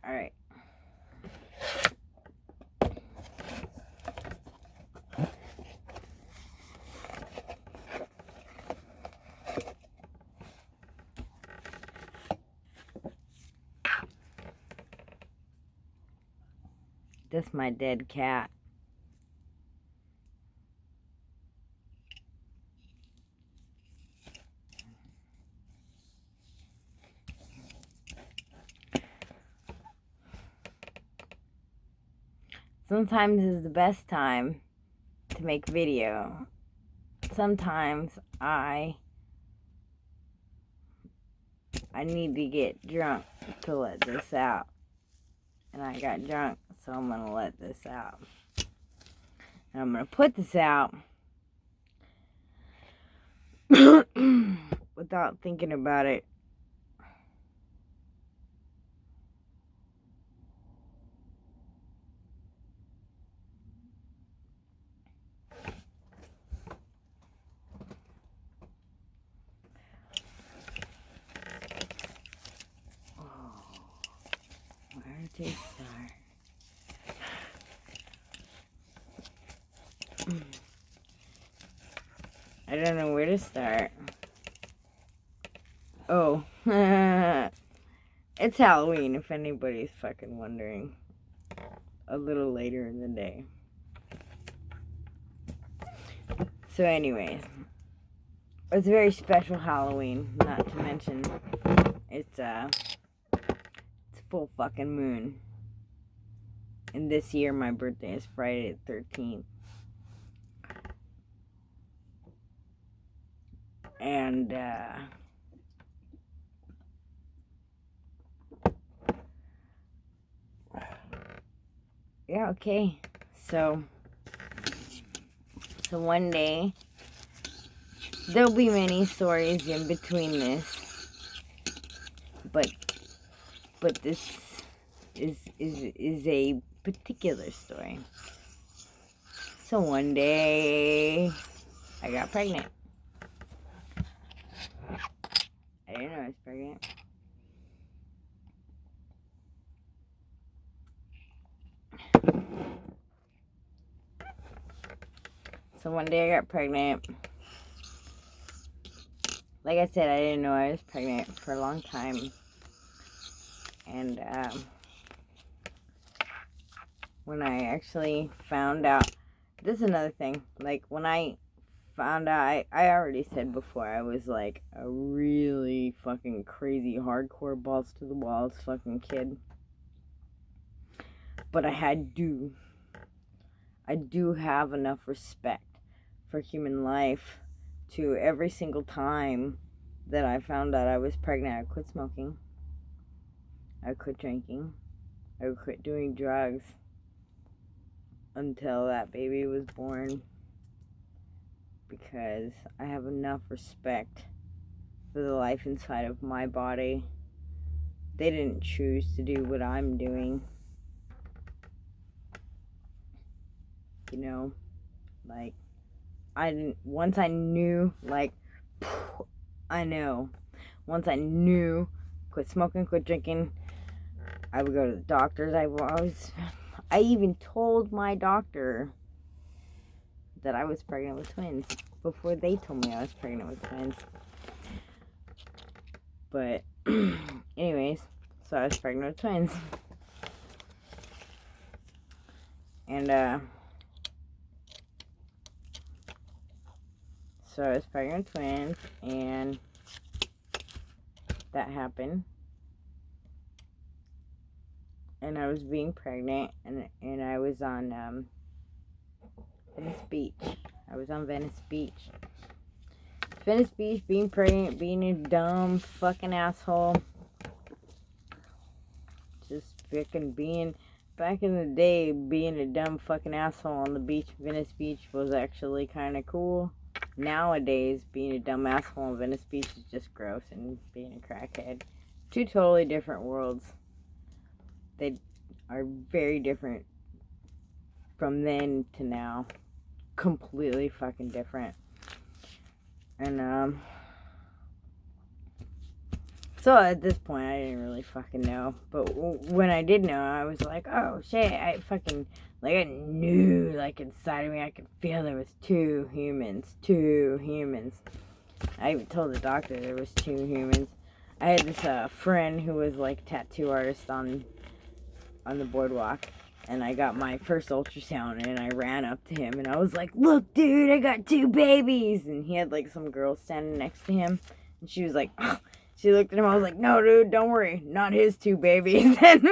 Alright. That's my dead cat. Sometimes is the best time to make video. Sometimes I need to get drunk to let this out. And I got drunk, so I'm gonna let this out. And I'm gonna put this out without thinking about it. Where to start? I don't know where to start. Oh, it's Halloween, if anybody's fucking wondering. A little later in the day. So anyways, it's a very special Halloween, not to mention it's full fucking moon. And this year my birthday is Friday the 13th. And yeah, okay. So one day there'll be many stories in between this, but this is a particular story. So one day I got pregnant. I didn't know I was pregnant. So one day I got pregnant. Like I said, I didn't know I was pregnant for a long time. And when I actually found out, this is another thing. Like when I found out, I already said before, I was like a really fucking crazy, hardcore, balls to the walls fucking kid. But I do have enough respect for human life to every single time that I found out I was pregnant, I quit smoking. I quit drinking. I quit doing drugs until that baby was born. Because I have enough respect for the life inside of my body. They didn't choose to do what I'm doing. You know, like, once I knew, quit smoking, quit drinking, I would go to the doctors. I even told my doctor that I was pregnant with twins before they told me I was pregnant with twins. But anyways, so I was pregnant with twins. And so I was pregnant with twins, and that happened. And I was being pregnant, and I was on Venice Beach. I was on Venice Beach. Venice Beach, being pregnant, being a dumb fucking asshole. Just fucking being, back in the day, being a dumb fucking asshole on the beach, Venice Beach, was actually kind of cool. Nowadays, being a dumb asshole on Venice Beach is just gross, and being a crackhead. Two totally different worlds. They are very different from then to now. Completely fucking different. And so So at this point, I didn't really fucking know. But when I did know, I was like, oh shit, I fucking, like, I knew, like, inside of me, I could feel there was two humans. I even told the doctor there was two humans. I had this friend who was, like, a tattoo artist on the boardwalk. And I got my first ultrasound, and I ran up to him, and I was like, look, dude, I got two babies. And he had, like, some girl standing next to him. And she was like, oh. She looked at him. I was like, no, dude, don't worry. Not his two babies. And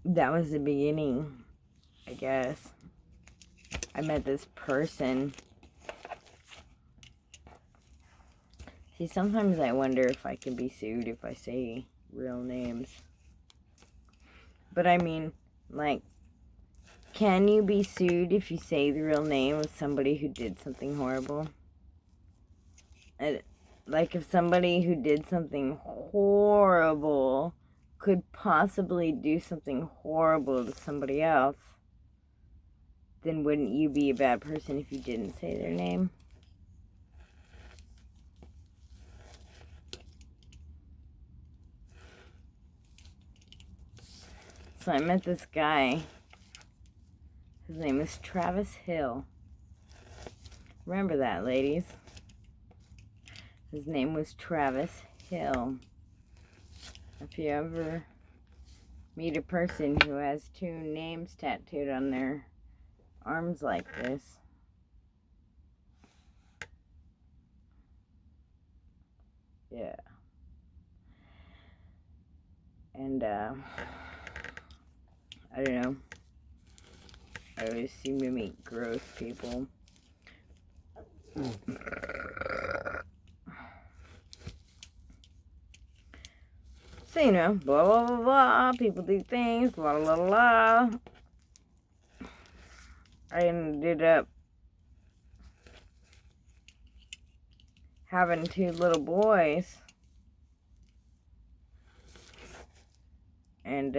that was the beginning, I guess. I met this person. See, sometimes I wonder if I can be sued if I say real names. But I mean, like, can you be sued if you say the real name of somebody who did something horrible? Like, if somebody who did something horrible could possibly do something horrible to somebody else, then wouldn't you be a bad person if you didn't say their name? So I met this guy. His name is Travis Hill. Remember that, ladies. His name was Travis Hill. If you ever meet a person who has two names tattooed on their arms like this, yeah. And, I don't know. I always seem to meet gross people. So, you know, blah, blah, blah, blah. People do things, blah, blah, blah, blah. I ended up having two little boys. And,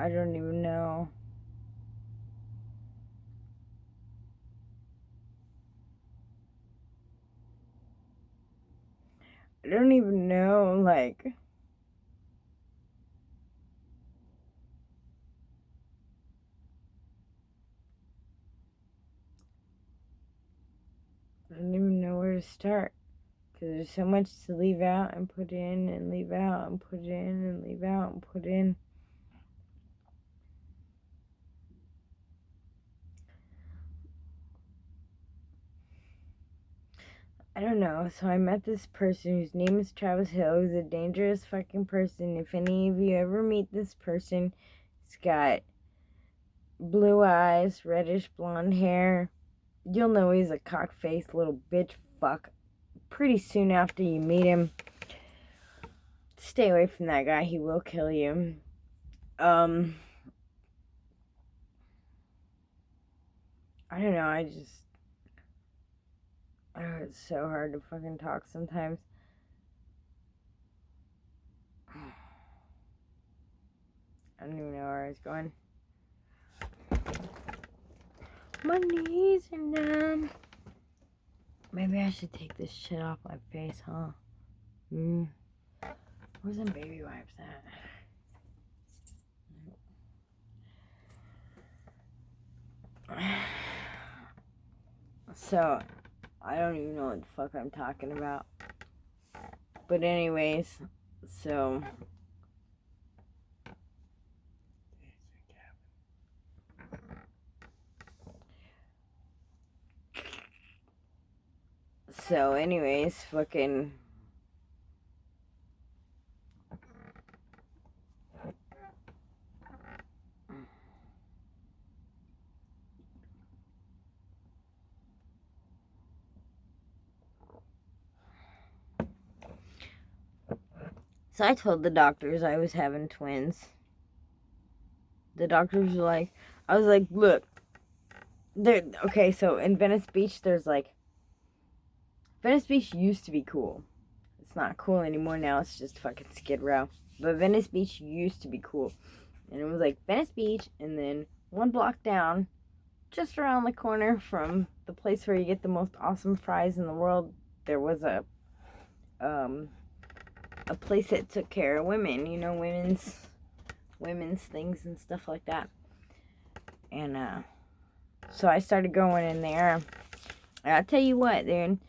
I don't even know. I don't even know, like, I don't even know where to start. Because there's so much to leave out and put in and leave out and put in and leave out and put in. I don't know. So I met this person whose name is Travis Hill, who's a dangerous fucking person. If any of you ever meet this person, he's got blue eyes, reddish blonde hair. You'll know he's a cock-faced little bitch fuck pretty soon after you meet him. Stay away from that guy. He will kill you. I don't know. It's so hard to fucking talk sometimes. I don't even know where I was going. My knees are numb. Maybe I should take this shit off my face, huh? Where's them baby wipes at? So, I don't even know what the fuck I'm talking about. But anyways, so... So, anyways, fucking... So I told the doctors I was having twins. The doctors were like, I was like, look, okay, so in Venice Beach, Venice Beach used to be cool. It's not cool anymore now, it's just fucking Skid Row. But Venice Beach used to be cool. And it was like Venice Beach, and then one block down, just around the corner from the place where you get the most awesome fries in the world, there was a place that took care of women, you know, women's things and stuff like that. And so I started going in there. And I'll tell you what, dude,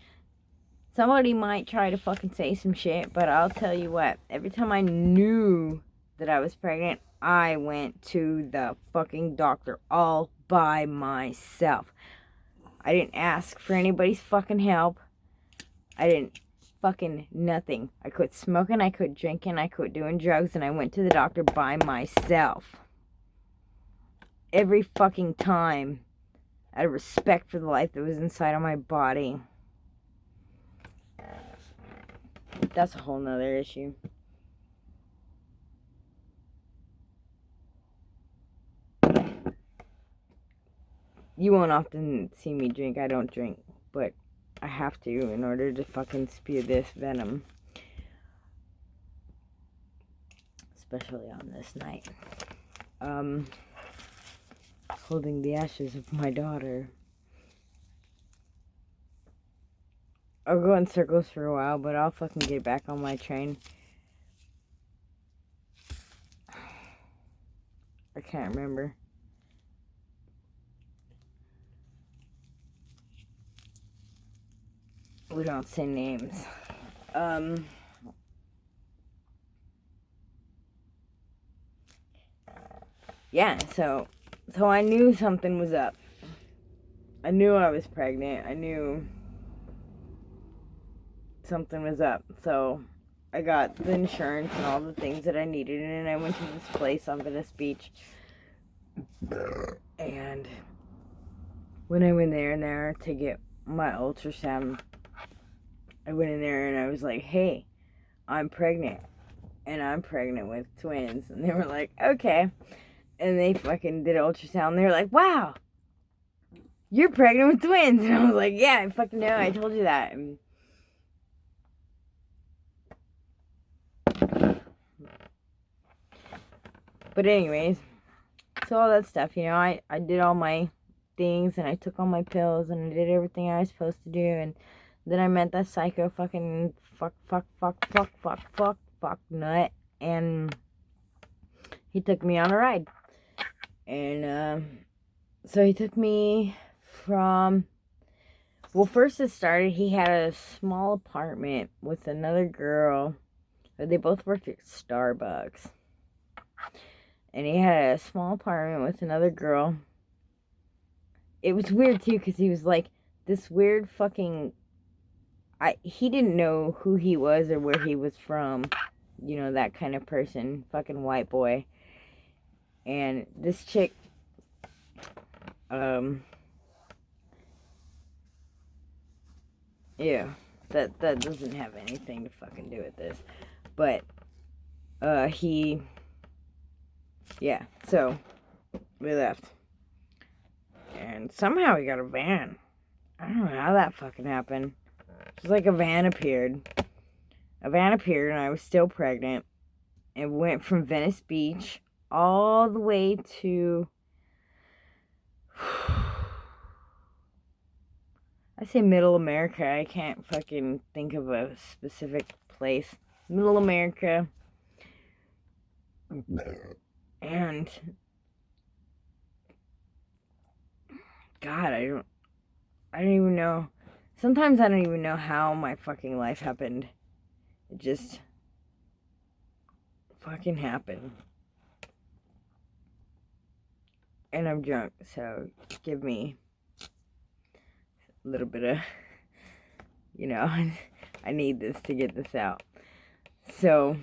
somebody might try to fucking say some shit, but I'll tell you what, every time I knew that I was pregnant, I went to the fucking doctor all by myself. I didn't ask for anybody's fucking help. I didn't fucking nothing. I quit smoking, I quit drinking, I quit doing drugs, and I went to the doctor by myself. Every fucking time. Out of respect for the life that was inside of my body. That's a whole nother issue. You won't often see me drink. I don't drink, but I have to in order to fucking spew this venom. Especially on this night. Holding the ashes of my daughter. I'll go in circles for a while, but I'll fucking get back on my train. I can't remember. We don't say names. Yeah, so I knew something was up. I knew I was pregnant. I knew something was up. So I got the insurance and all the things that I needed, and I went to this place on Venice Beach. And when I went there to get my ultrasound, I went in there and I was like, hey, I'm pregnant. And I'm pregnant with twins. And they were like, okay. And they fucking did an ultrasound. They were like, wow, you're pregnant with twins. And I was like, yeah, I fucking know. I told you that. And but anyways, so all that stuff, you know, I did all my things, and I took all my pills, and I did everything I was supposed to do, and then I met that psycho fucking fuck nut, and he took me on a ride. And so he took me from, well, first it started, he had a small apartment with another girl. They both worked at Starbucks. And he had a small apartment with another girl. It was weird, too, because he was like this weird fucking... he didn't know who he was or where he was from. You know, that kind of person. Fucking white boy. And this chick... yeah. That doesn't have anything to fucking do with this. But, yeah, so, we left. And somehow we got a van. I don't know how that fucking happened. It was like a van appeared. A van appeared and I was still pregnant. And went from Venice Beach all the way to... I say Middle America. I can't fucking think of a specific place. Middle America. And God, I don't even know. Sometimes I don't even know how my fucking life happened. It just fucking happened. And I'm drunk, so give me a little bit of, you know, I need this to get this out. So,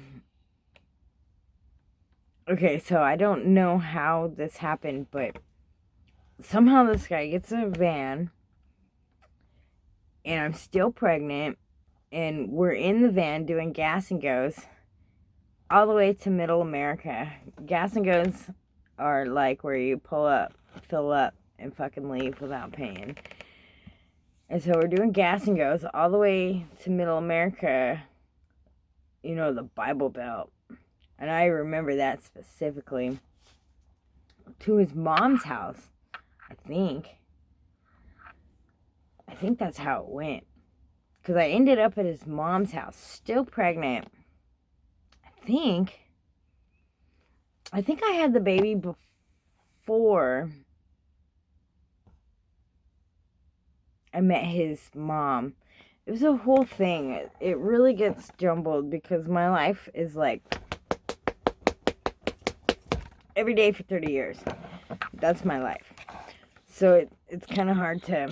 okay, so I don't know how this happened, but somehow this guy gets a van, and I'm still pregnant, and we're in the van doing gas and goes, all the way to Middle America. Gas and Goes are like where you pull up, fill up, and fucking leave without paying. And so we're doing Gas and Goes all the way to Middle America, you know, the Bible Belt. And I remember that specifically. To his mom's house, I think. I think that's how it went. Because I ended up at his mom's house, still pregnant. I think I had the baby before I met his mom. It was a whole thing. It really gets jumbled because my life is like every day for 30 years. That's my life. So it's kind of hard to...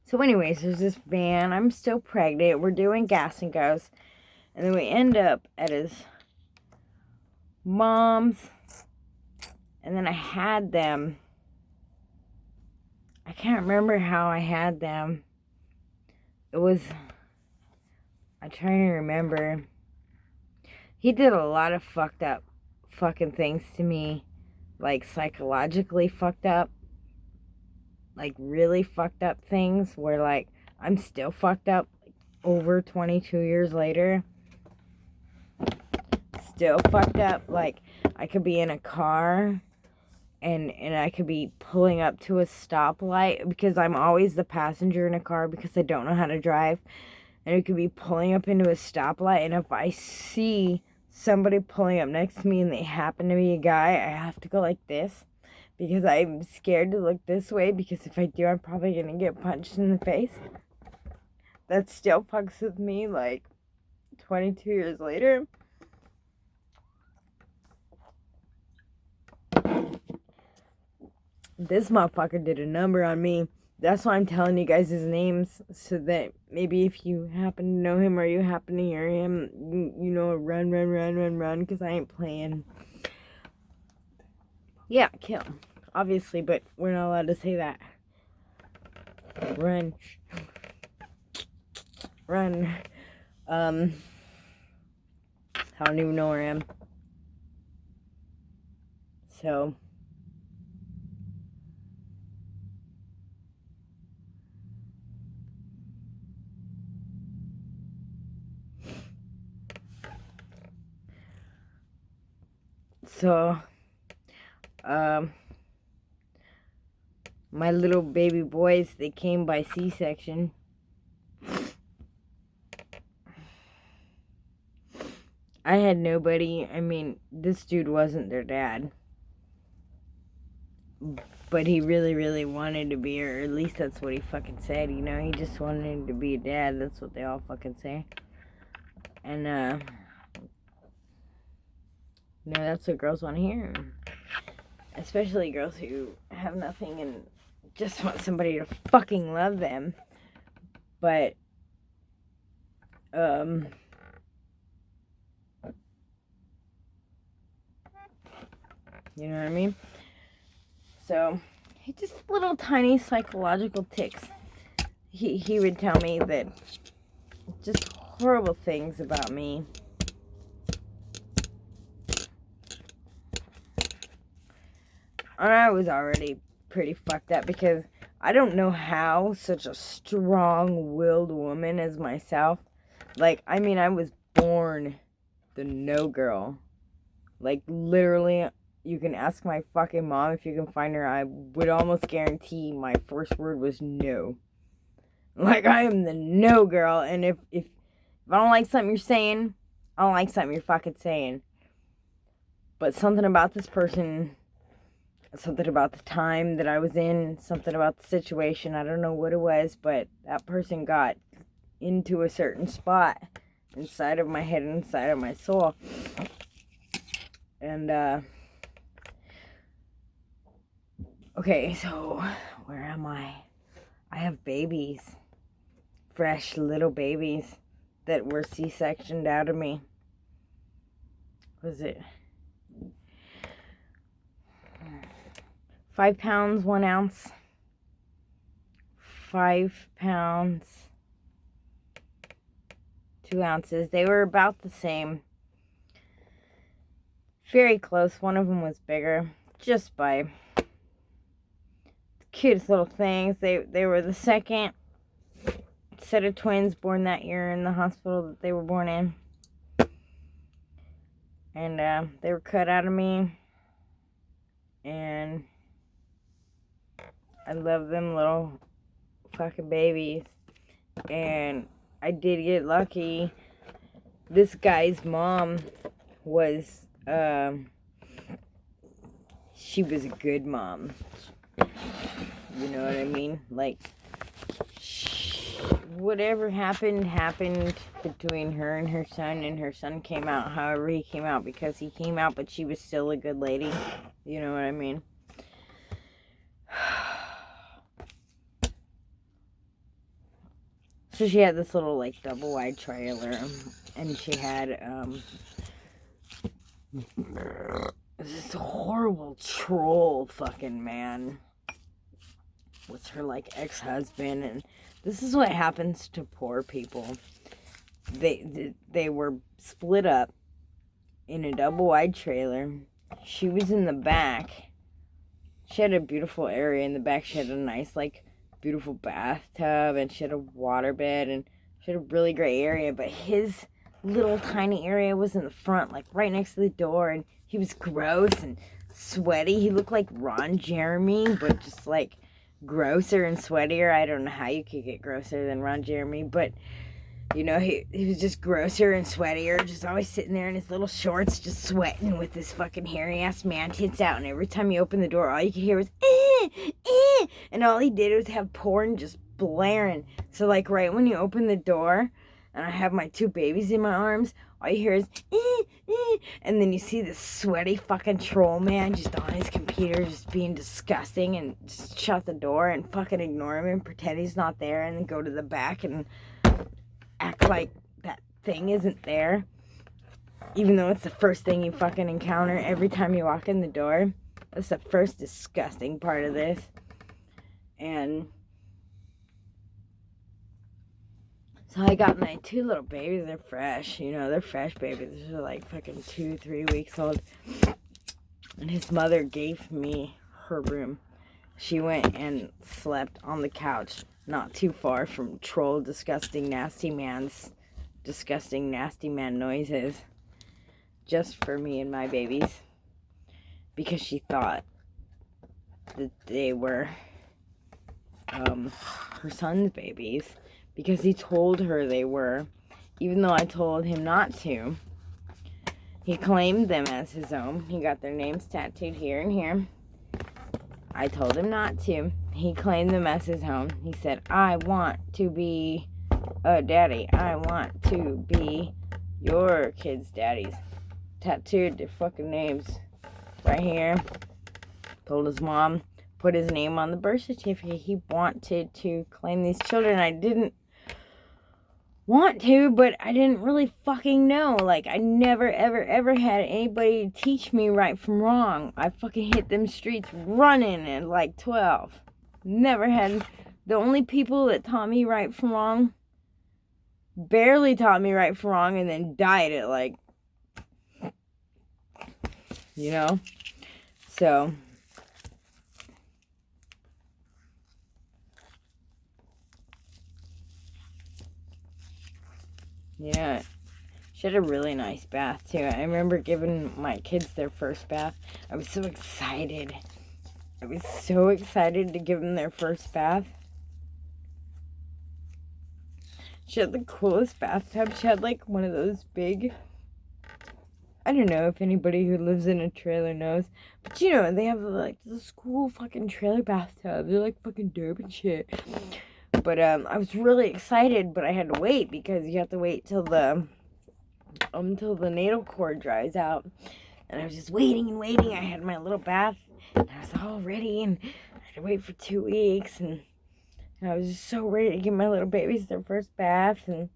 So anyways, there's this van. I'm still pregnant. We're doing Gas and Goes. And then we end up at his mom's. And then I had them. I can't remember how I had them. I'm trying to remember. He did a lot of fucked up fucking things to me. Like psychologically fucked up. Like really fucked up things where like I'm still fucked up over 22 years later. Still fucked up. Like I could be in a car and I could be pulling up to a stoplight because I'm always the passenger in a car because I don't know how to drive. And it could be pulling up into a stoplight, and if I see somebody pulling up next to me and they happen to be a guy, I have to go like this. Because I'm scared to look this way, because if I do, I'm probably going to get punched in the face. That still fucks with me, like, 22 years later. This motherfucker did a number on me. That's why I'm telling you guys his names, so that maybe if you happen to know him or you happen to hear him, you know, run, because I ain't playing. Yeah, kill. Obviously, but we're not allowed to say that. Run. I don't even know where I am. So. My little baby boys, they came by C-section. I had nobody. I mean, this dude wasn't their dad. But he really, really wanted to be, or at least that's what he fucking said, you know? He just wanted to be a dad. That's what they all fucking say. And, you know, that's what girls want to hear. Especially girls who have nothing and just want somebody to fucking love them. But, you know what I mean? So, he just little tiny psychological tics. He would tell me that just horrible things about me. And I was already pretty fucked up because I don't know how such a strong-willed woman as myself. Like, I mean, I was born the no girl. Like, literally, you can ask my fucking mom if you can find her. I would almost guarantee my first word was no. Like, I am the no girl. And if I don't like something you're saying, I don't like something you're fucking saying. But something about this person, something about the time that I was in, something about the situation, I don't know what it was, but that person got into a certain spot inside of my head, inside of my soul. And, okay, so, where am I? I have babies. Fresh little babies that were C-sectioned out of me. Was it 5 pounds, 1 ounce? 5 pounds, 2 ounces. They were about the same. Very close. One of them was bigger. Just by the cutest little things. They were the second set of twins born that year in the hospital that they were born in. And they were cut out of me. And I love them little fucking babies. And I did get lucky. This guy's mom was, she was a good mom. You know what I mean? Like, whatever happened between her and her son came out however he came out, because he came out, but she was still a good lady. You know what I mean? So she had this little, like, double wide trailer, and she had, this horrible troll fucking man was her, like, ex-husband, and this is what happens to poor people. They were split up in a double wide trailer. She was in the back. She had a beautiful area in the back. She had a nice, like, beautiful bathtub, and she had a water bed, and she had a really great area, but his little tiny area was in the front, like, right next to the door, and he was gross and sweaty. He looked like Ron Jeremy, but just, like, grosser and sweatier. I don't know how you could get grosser than Ron Jeremy, but, you know, he was just grosser and sweatier, just always sitting there in his little shorts, just sweating with his fucking hairy-ass man tits out, and every time you opened the door, all you could hear was, and all he did was have porn just blaring. So, like, right when you open the door, and I have my 2 babies in my arms, all you hear is, and then you see this sweaty fucking troll man just on his computer, just being disgusting, and just shut the door and fucking ignore him and pretend he's not there, and then go to the back and act like that thing isn't there, even though it's the first thing you fucking encounter every time you walk in the door. That's the first disgusting part of this. And so I got my 2 little babies. They're fresh, you know, they're fresh babies. They're like fucking 2-3 weeks old. And his mother gave me her room. She went and slept on the couch, not too far from troll, disgusting, nasty man's disgusting, nasty man noises, just for me and my babies, because she thought that they were her son's babies, because he told her they were, even though I told him not to. He claimed them as his own. He got their names tattooed here and here. I told him not to. He claimed them as his own. He said, I want to be a daddy. I want to be your kids' daddies. Tattooed their fucking names right here. Told his mom, put his name on the birth certificate. He wanted to claim these children. I didn't want to, but I didn't really fucking know. Like, I never, ever, ever had anybody teach me right from wrong. I fucking hit them streets running at like 12. Never had. The only people that taught me right from wrong barely taught me right from wrong, and then died at like, you know? So yeah, she had a really nice bath, too. I remember giving my kids their first bath. I was so excited. I was so excited to give them their first bath. She had the coolest bathtub. She had, like, one of those big... I don't know if anybody who lives in a trailer knows. But, you know, they have, like, this cool fucking trailer bathtub. They're, like, fucking dope and shit. But I was really excited, but I had to wait, because you have to wait till the natal cord dries out. And I was just waiting and waiting. I had my little bath, and I was all ready, and I had to wait for 2 weeks, and I was just so ready to give my little babies their first bath, and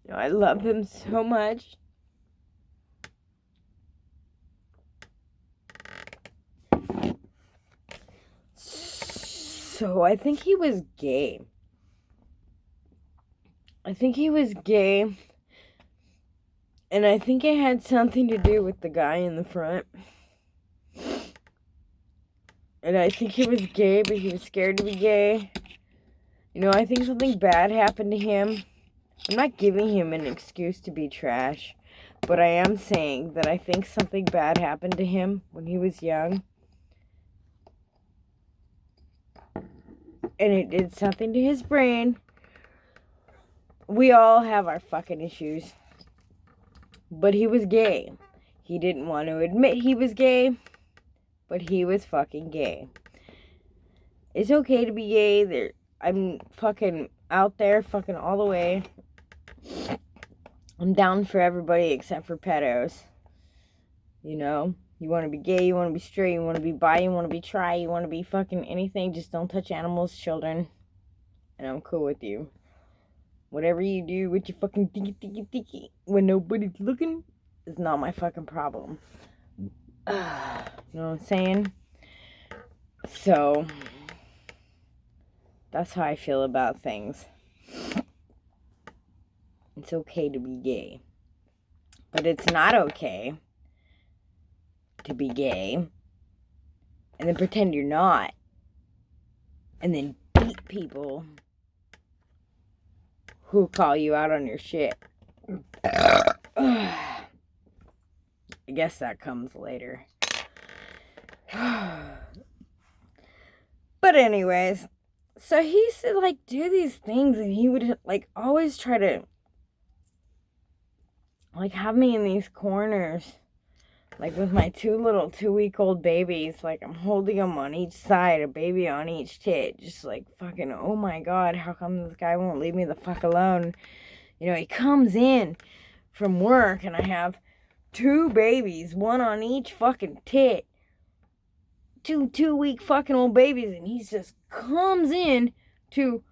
you know, I love them so much. So I think he was gay. I think he was gay. And I think it had something to do with the guy in the front. And I think he was gay, but he was scared to be gay. You know, I think something bad happened to him. I'm not giving him an excuse to be trash. But I am saying that I think something bad happened to him when he was young. And it did something to his brain. We all have our fucking issues. But he was gay. He didn't want to admit he was gay, but he was fucking gay. It's okay to be gay. I'm fucking out there, fucking all the way. I'm down for everybody except for pedos. You know? You want to be gay, you want to be straight, you want to be bi, you want to be tri, you want to be fucking anything. Just don't touch animals, children. And I'm cool with you. Whatever you do with your fucking tiki when nobody's looking is not my fucking problem. You know what I'm saying? So, that's how I feel about things. It's okay to be gay. But it's not okay to be gay and then pretend you're not. And then beat people who call you out on your shit. I guess that comes later. But anyways, so he used to like do these things, and he would like always try to like have me in these corners, like with my 2-week-old babies. Like I'm holding them on each side, a baby on each tit, just like fucking, oh my god, how come this guy won't leave me the fuck alone? You know, he comes in from work and I have 2 babies, one on each fucking tit. 2-week fucking old babies, and he just comes in to,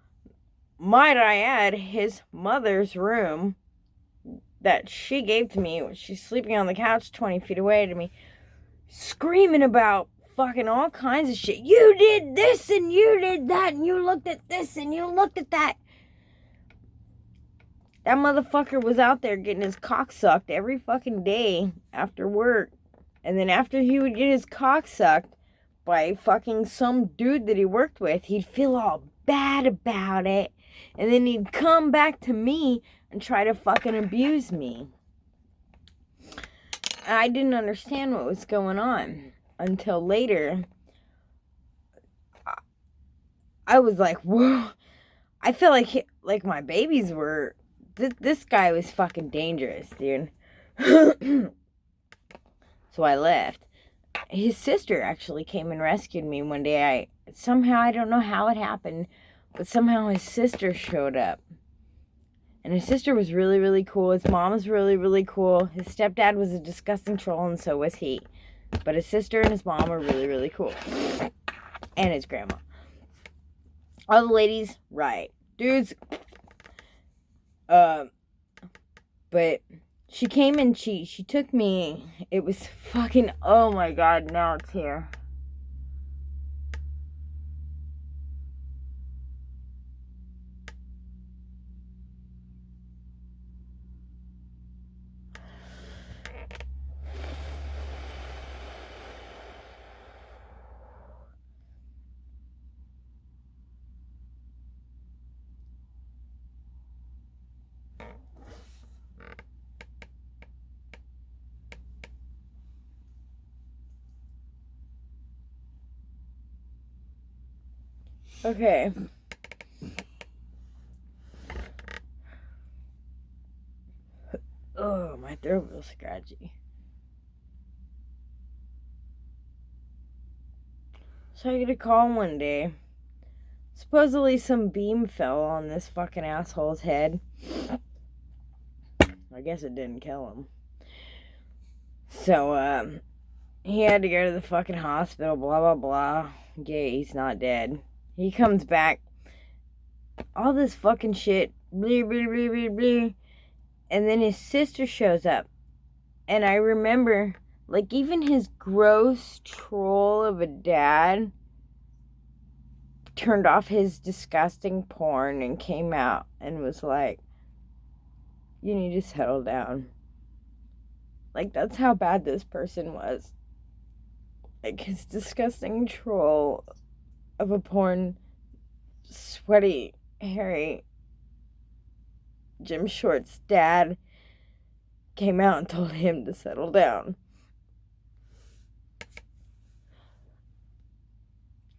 might I add, his mother's room that she gave to me. She's sleeping on the couch 20 feet away to me, screaming about fucking all kinds of shit. You did this and you did that and you looked at this and you looked at that. That motherfucker was out there getting his cock sucked every fucking day after work. And then after he would get his cock sucked by fucking some dude that he worked with, he'd feel all bad about it. And then he'd come back to me and try to fucking abuse me. I didn't understand what was going on until later. I was like, whoa. I felt like my babies were... This guy was fucking dangerous, dude. So I left. His sister actually came and rescued me one day. Somehow, I don't know how it happened, but somehow his sister showed up. And his sister was really, really cool. His mom was really, really cool. His stepdad was a disgusting troll, and so was he. But his sister and his mom were really, really cool. And his grandma. All the ladies, right. Dudes, but she came and she took me. It was fucking, oh my god, now it's here. Okay. Oh, my throat feels scratchy. So I get a call one day. Supposedly some beam fell on this fucking asshole's head. I guess it didn't kill him. So, he had to go to the fucking hospital, blah, blah, blah. Yeah, he's not dead. He comes back. All this fucking shit. Blah, blah, blah, blah, blah. And then his sister shows up. And I remember, like, even his gross troll of a dad turned off his disgusting porn and came out and was like, you need to settle down. Like, that's how bad this person was. Like, his disgusting troll of a porn, sweaty, hairy Jim Short's dad came out and told him to settle down.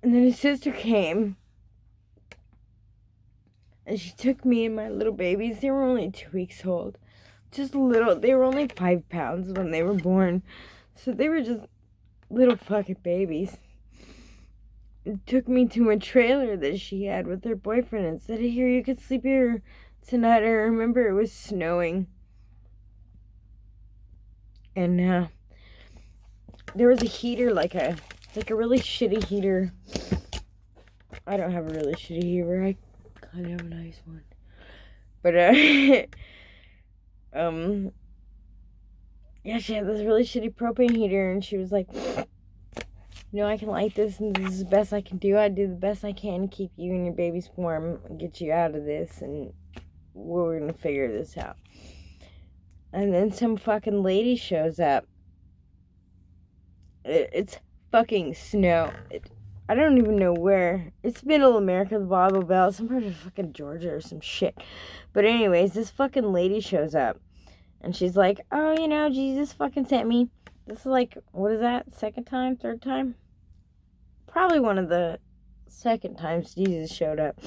And then his sister came, and she took me and my little babies. They were only 2 weeks old. Just little. They were only 5 pounds when they were born. So they were just little fucking babies. And took me to a trailer that she had with her boyfriend and said, "Here, you could sleep here tonight." I remember it was snowing. And there was a heater, like a really shitty heater. I don't have a really shitty heater. I kind of have a nice one. But yeah, she had this really shitty propane heater, and she was like, I can light this, and this is the best I can do. I do the best I can to keep you and your babies warm and get you out of this, and we're gonna figure this out. And then some fucking lady shows up. It's fucking snow. I don't even know where. It's middle America, the Bible Belt, some part of fucking Georgia or some shit. But anyways, this fucking lady shows up. And she's like, "Oh, Jesus fucking sent me." This is like, what is that? Second time? Third time? Probably one of the second times Jesus showed up.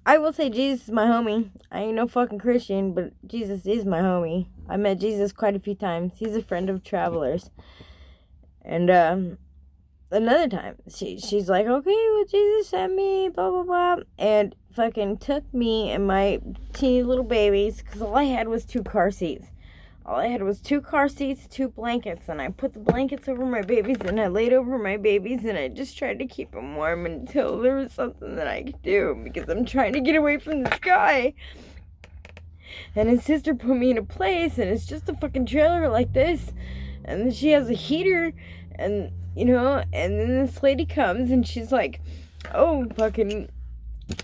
I will say Jesus is my homie. I ain't no fucking Christian, but Jesus is my homie. I met Jesus quite a few times. He's a friend of travelers. And another time, she's like, "Okay, well, Jesus sent me, blah, blah, blah." And fucking took me and my teeny little babies, because all I had was 2 car seats. All I had was 2 car seats, 2 blankets, and I put the blankets over my babies, and I laid over my babies, and I just tried to keep them warm until there was something that I could do, because I'm trying to get away from this guy. And his sister put me in a place, and it's just a fucking trailer like this, and then she has a heater, and, and then this lady comes, and she's like, "Oh, fucking,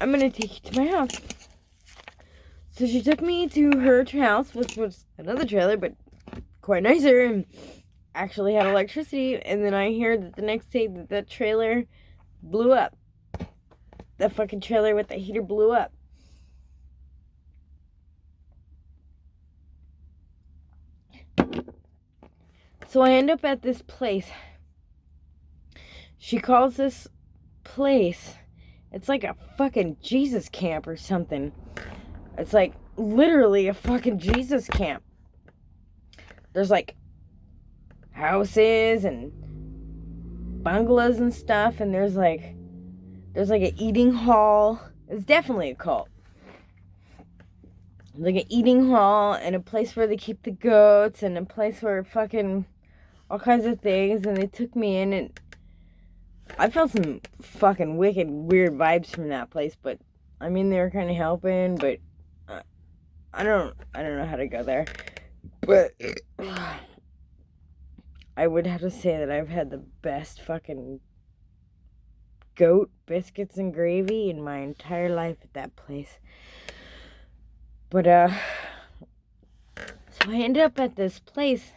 I'm gonna take you to my house." So she took me to her house, which was another trailer, but quite nicer, and actually had electricity. And then I heard that the next day that trailer blew up. That fucking trailer with the heater blew up. So I end up at this place. She calls this place, it's like a fucking Jesus camp or something. It's like literally a fucking Jesus camp. There's like houses and bungalows and stuff, and there's like an eating hall. It's definitely a cult. Like an eating hall and a place where they keep the goats and a place where fucking all kinds of things. And they took me in, and I felt some fucking wicked weird vibes from that place, but I mean, they were kind of helping, but I don't know how to go there. But I would have to say that I've had the best fucking goat biscuits and gravy in my entire life at that place. But so I ended up at this place,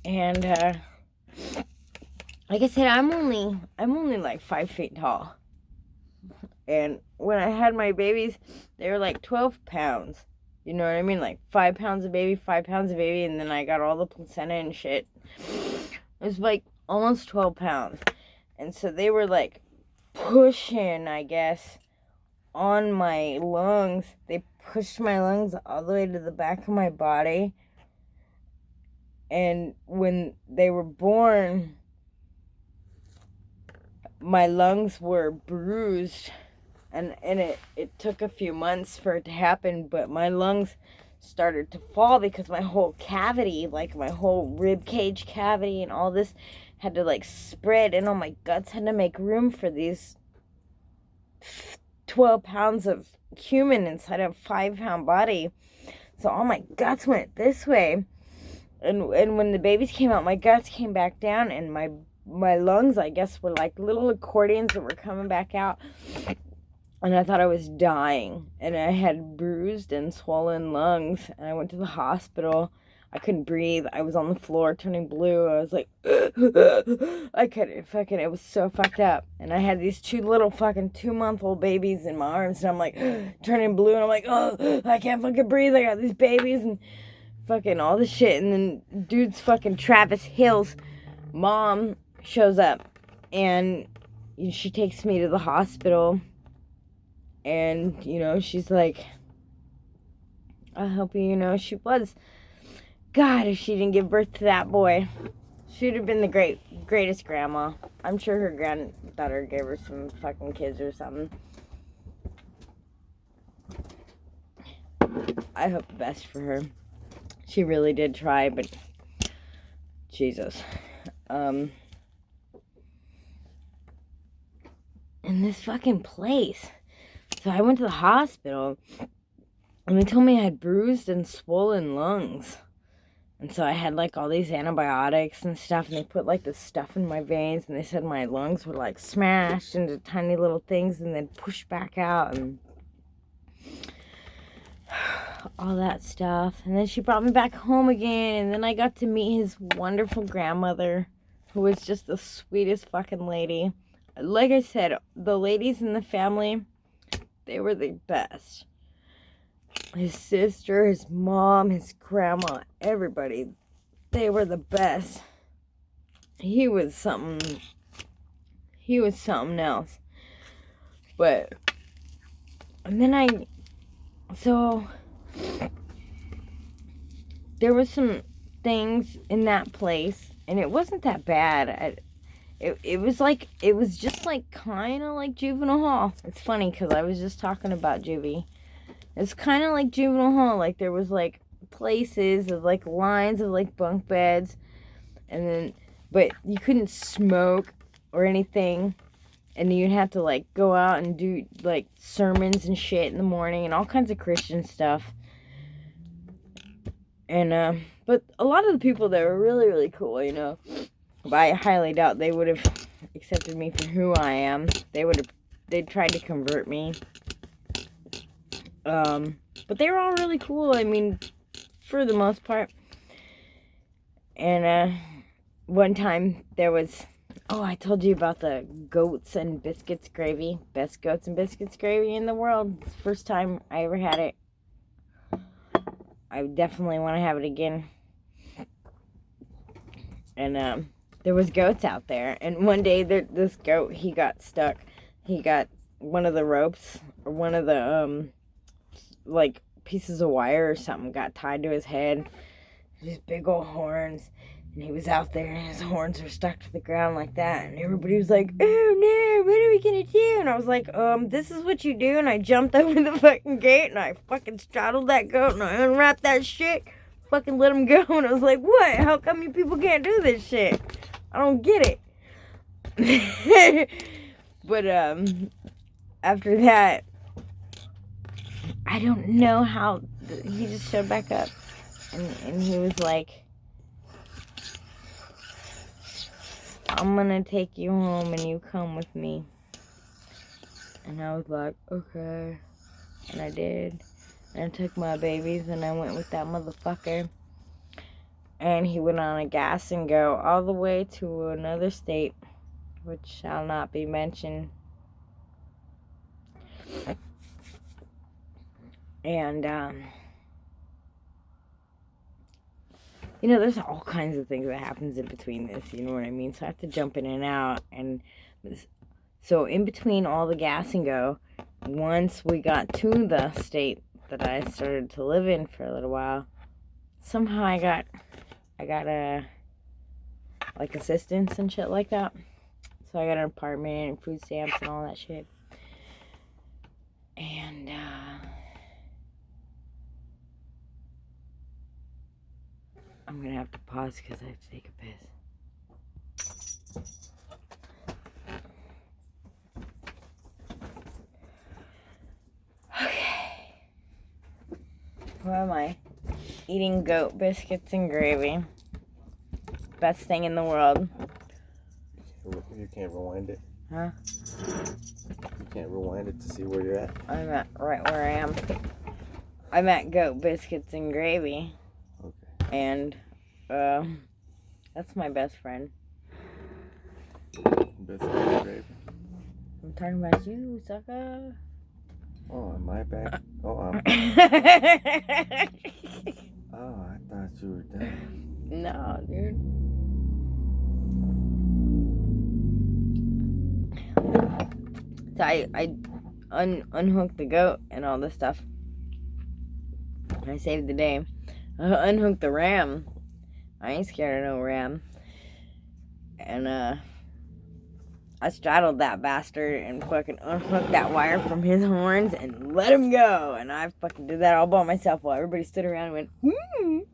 and like I said, I'm only like 5 feet tall. And when I had my babies, they were like 12 pounds. You know what I mean? Like 5 pounds of baby, 5 pounds of baby, and then I got all the placenta and shit. It was like almost 12 pounds. And so they were like pushing, I guess, on my lungs. They pushed my lungs all the way to the back of my body. And when they were born, my lungs were bruised. And it took a few months for it to happen, but my lungs started to fall because my whole cavity, like my whole rib cage cavity and all this had to like spread, and all my guts had to make room for these 12 pounds of human inside a 5-pound body. So all my guts went this way. And when the babies came out, my guts came back down, and my lungs, I guess, were like little accordions that were coming back out. And I thought I was dying. And I had bruised and swollen lungs. And I went to the hospital. I couldn't breathe. I was on the floor turning blue. I was like, I couldn't fucking, it was so fucked up. And I had these 2 little fucking 2-month-old babies in my arms. And I'm like, turning blue. And I'm like, oh, I can't fucking breathe. I got these babies and fucking all this shit. And then dude's fucking Travis Hill's mom shows up. And she takes me to the hospital. And, you know, she's like, I hope you know she was. God, if she didn't give birth to that boy, she would have been the greatest grandma. I'm sure her granddaughter gave her some fucking kids or something. I hope the best for her. She really did try, but Jesus. In this fucking place. So I went to the hospital, and they told me I had bruised and swollen lungs. And so I had, like, all these antibiotics and stuff, and they put, like, this stuff in my veins, and they said my lungs were, like, smashed into tiny little things and then pushed back out, and all that stuff. And then she brought me back home again, and then I got to meet his wonderful grandmother, who was just the sweetest fucking lady. Like I said, the ladies in the family, they were the best. His sister, his mom, his grandma, everybody, they were the best. He was something else. But, and then there was some things in that place, and it wasn't that bad. It was just like kind of like juvenile hall. It's funny because I was just talking about juvie. It's kind of like juvenile hall. Like there was like places of like lines of like bunk beds, and then but you couldn't smoke or anything, and you'd have to like go out and do like sermons and shit in the morning and all kinds of Christian stuff. And but a lot of the people there were really, really cool, you know. But I highly doubt they would have accepted me for who I am. They'd tried to convert me. But they were all really cool, I mean, for the most part. And, one time there was, I told you about the goats and biscuits gravy. Best goats and biscuits gravy in the world. It's the first time I ever had it. I definitely want to have it again. And, there was goats out there, and one day this goat, he got stuck. He got one of the ropes, or one of the, like, pieces of wire or something got tied to his head. These big old horns, and he was out there, and his horns were stuck to the ground like that, and everybody was like, oh no, what are we gonna do? And I was like, this is what you do, and I jumped over the fucking gate, and I fucking straddled that goat, and I unwrapped that shit, fucking let him go, and I was like, what? How come you people can't do this shit? I don't get it. But, after that, I don't know how, he just showed back up, and he was like, I'm gonna take you home and you come with me. And I was like, okay. And I did. And I took my babies and I went with that motherfucker. And he went on a gas and go all the way to another state, which shall not be mentioned. And, you know, there's all kinds of things that happens in between this, you know what I mean? So I have to jump in and out. And so in between all the gas and go, once we got to the state that I started to live in for a little while, somehow I got like assistance and shit like that. So I got an apartment and food stamps and all that shit. And I'm gonna have to pause because I have to take a piss. Okay. Where am I? Eating goat biscuits and gravy. Best thing in the world. You can't rewind it. Huh? You Can't rewind it to see where you're at. I'm at right where I am. I'm at Goat Biscuits and Gravy. Okay. And, that's my best friend. Biscuits and gravy. I'm talking about you, sucker. Oh, am I back? Oh, oh, I thought you were done. No, dude. So I unhooked the goat and all this stuff. I saved the day. I unhooked the ram. I ain't scared of no ram. And I straddled that bastard and fucking unhooked that wire from his horns and let him go. And I fucking did that all by myself while everybody stood around and went,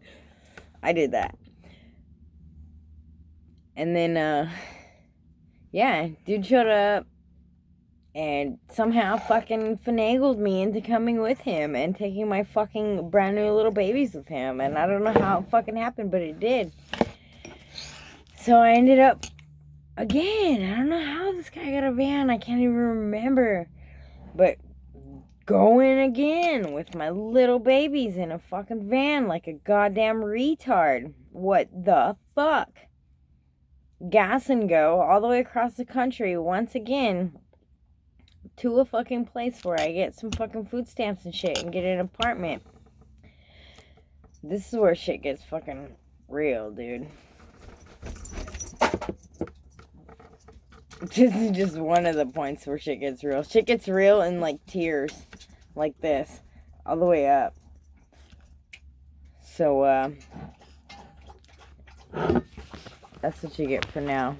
I did that. And then, yeah, dude showed up and somehow fucking finagled me into coming with him and taking my fucking brand new little babies with him. And I don't know how it fucking happened, but it did. So I ended up, again, I don't know how this guy got a van. I can't even remember. But going again with my little babies in a fucking van like a goddamn retard. What the fuck? Gas and go all the way across the country once again to a fucking place where I get some fucking food stamps and shit and get an apartment. This is where shit gets fucking real, dude. This is just one of the points where shit gets real. Shit gets real in like tears. Like this. All the way up. So, that's what you get for now.